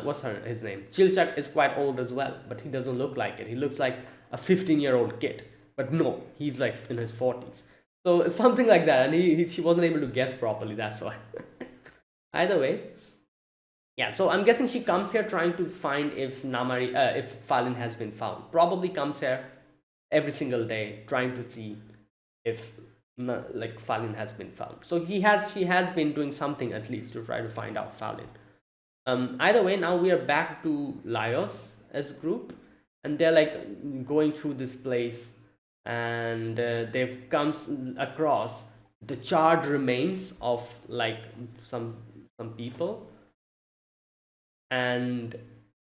What's his name? Chilchak is quite old as well, but he doesn't look like it. He looks like a 15-year-old kid, but no, he's like in his 40s. So something like that, and she wasn't able to guess properly. That's why. Either way, yeah. So I'm guessing she comes here trying to find if if Falin has been found. Probably comes here every single day trying to see if, like, Falin has been found. So she has been doing something at least to try to find out Falin. Either way, now we are back to Laos as a group, and they're like going through this place, and they've come across the charred remains of like some some people, and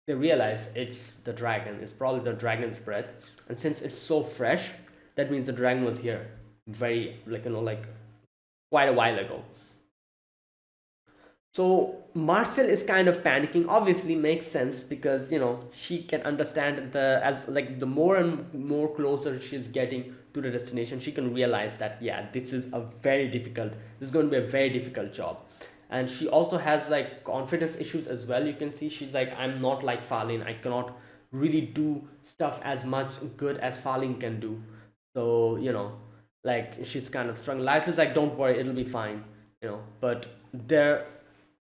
they realize it's the dragon. It's probably the dragon's breath, and since it's so fresh, that means the dragon was here very like like quite a while ago. So Marcel is kind of panicking. Obviously, makes sense because she can understand the as like the more and more closer she's getting to the destination, she can realize that yeah, this is a very difficult. This is going to be a very difficult job, and she also has like confidence issues as well. You can see she's like, I'm not like Falin. I cannot really do stuff as much good as Falin can do. So like she's kind of struggling. Life is like, don't worry, it'll be fine. But there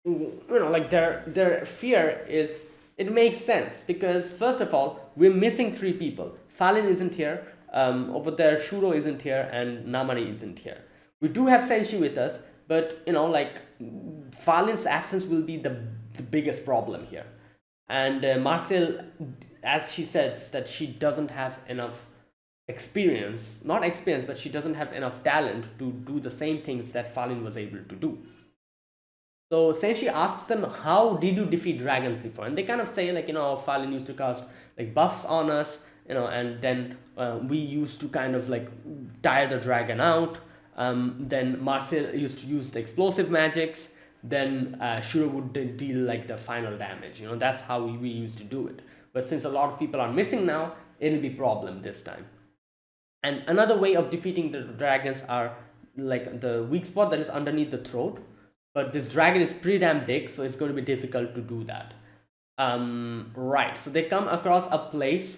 like their fear is, it makes sense because first of all we're missing three people. Falin isn't here, over there Shuro isn't here, and Namari isn't here. We do have Senshi with us, but like Falin's absence will be the biggest problem here. And Marcel, as she says, that she doesn't have enough experience, not experience, but she doesn't have enough talent to do the same things that Falin was able to do. So Senshi asks them, how did you defeat dragons before? And they kind of say like, Falin used to cast like buffs on us, and then we used to kind of like tire the dragon out. Then Marcel used to use the explosive magics. Then Shuro would deal like the final damage. That's how we used to do it. But since a lot of people are missing now, it'll be problem this time. And another way of defeating the dragons are like the weak spot that is underneath the throat. But this dragon is pretty damn big, so it's going to be difficult to do that. Right, so they come across a place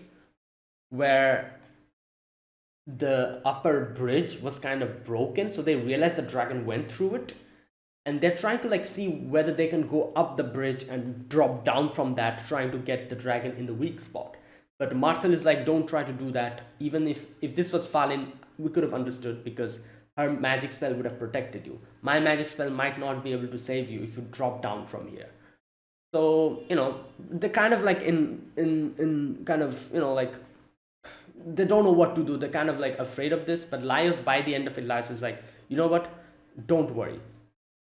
where the upper bridge was kind of broken, so they realize the dragon went through it, and they're trying to like see whether they can go up the bridge and drop down from that, trying to get the dragon in the weak spot. But Marcel is like, don't try to do that. Even if this was Falin, we could have understood because her magic spell would have protected you. My magic spell might not be able to save you if you drop down from here. So they're kind of like in kind of like they don't know what to do. They're kind of like afraid of this. But Laios, by the end of it, Laios is like, you know what? Don't worry.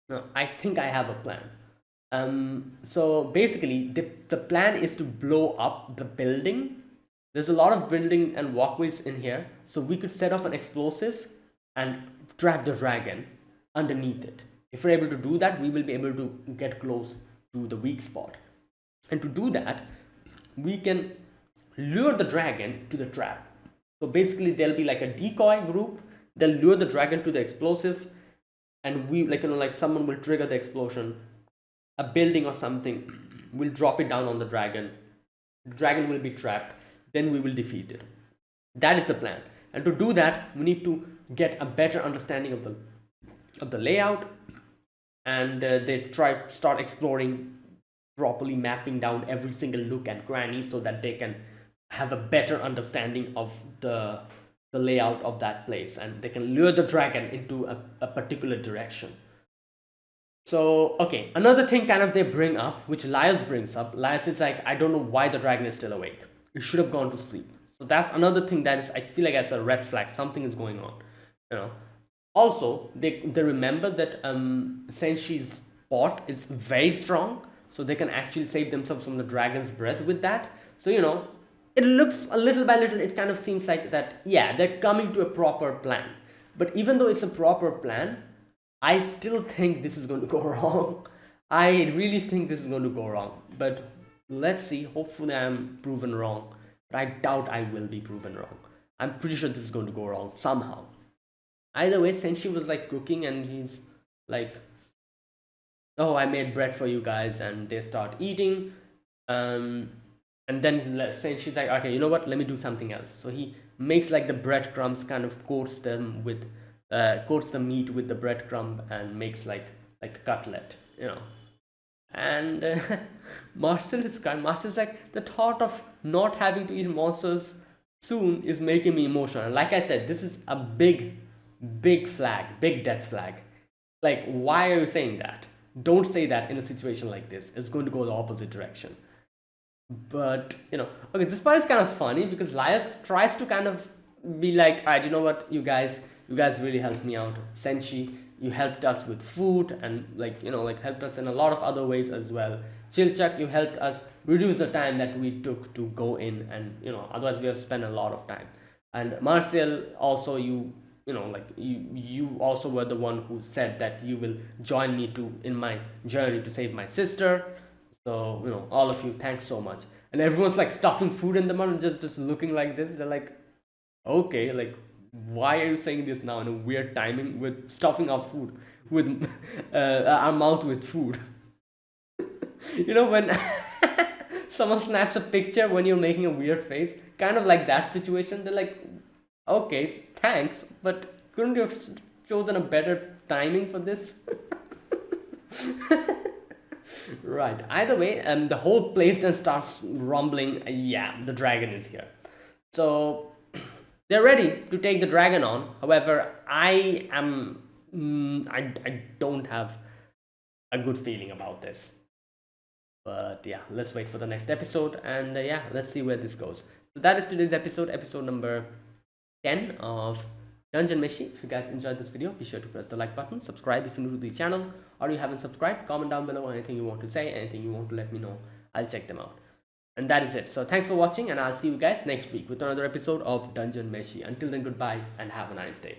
No, I think I have a plan. So basically, the plan is to blow up the building. There's a lot of building and walkways in here, so we could set off an explosive and trap the dragon underneath it. If we're able to do that, we will be able to get close to the weak spot. And to do that, we can lure the dragon to the trap. So basically, there'll be like a decoy group. They'll lure the dragon to the explosive, and we like someone will trigger the explosion. A building or something will drop it down on the dragon. The dragon will be trapped. Then we will defeat it. That is the plan. And to do that, we need to get a better understanding of the layout, and they start exploring, properly mapping down every single nook and cranny so that they can have a better understanding of the layout of that place, and they can lure the dragon into a particular direction. So okay, another thing kind of they bring up, which Laios brings up. Laios is like, I don't know why the dragon is still awake. It should have gone to sleep. So that's another thing that is, I feel like, as a red flag. Something is going on. Also, they remember that Senshi's pot is very strong, so they can actually save themselves from the dragon's breath with that. So it looks a little by little. It kind of seems like that. Yeah, they're coming to a proper plan. But even though it's a proper plan, I still think this is going to go wrong. I really think this is going to go wrong. But let's see. Hopefully, I'm proven wrong. But I doubt I will be proven wrong. I'm pretty sure this is going to go wrong somehow. Either way, Senshi was like cooking, and he's like, oh, I made bread for you guys, and they start eating. And then Senshi's like, okay, you know what? Let me do something else. So he makes like the breadcrumbs, kind of coats the meat with the breadcrumb, and makes like a cutlet, And Marcel's like, the thought of not having to eat monsters soon is making me emotional. And like I said, this is a big flag, big death flag. Like, why are you saying that? don't say that in a situation like this. It's going to go the opposite direction. But okay, this part is kind of funny because Lias tries to kind of be like, all right, you know what, you guys really helped me out. Senshi, you helped us with food, and like like helped us in a lot of other ways as well. Chilchak, you helped us reduce the time that we took to go in, and otherwise we have spent a lot of time. And Marcel, also, like you also were the one who said that you will join me to in my journey to save my sister. So all of you, thanks so much. And everyone's like stuffing food in the mouth and just looking like this. They're like, okay, like, why are you saying this now in a weird timing with stuffing our food with our mouth with food? When someone snaps a picture when you're making a weird face, kind of like that situation. They're like, okay, thanks, but couldn't you have chosen a better timing for this? Right. Either way, the whole place then starts rumbling. Yeah, the dragon is here. So they're ready to take the dragon on. However, I am. I don't have a good feeling about this. But yeah, let's wait for the next episode, and yeah, let's see where this goes. So that is today's episode number 10 of Dungeon Meshi. If you guys enjoyed this video, be sure to press the like button, subscribe if you're new to the channel, or you haven't subscribed. Comment down below anything you want to say, anything you want to let me know. I'll check them out. And that is it. So thanks for watching, and I'll see you guys next week with another episode of Dungeon Meshi. Until then, goodbye and have a nice day.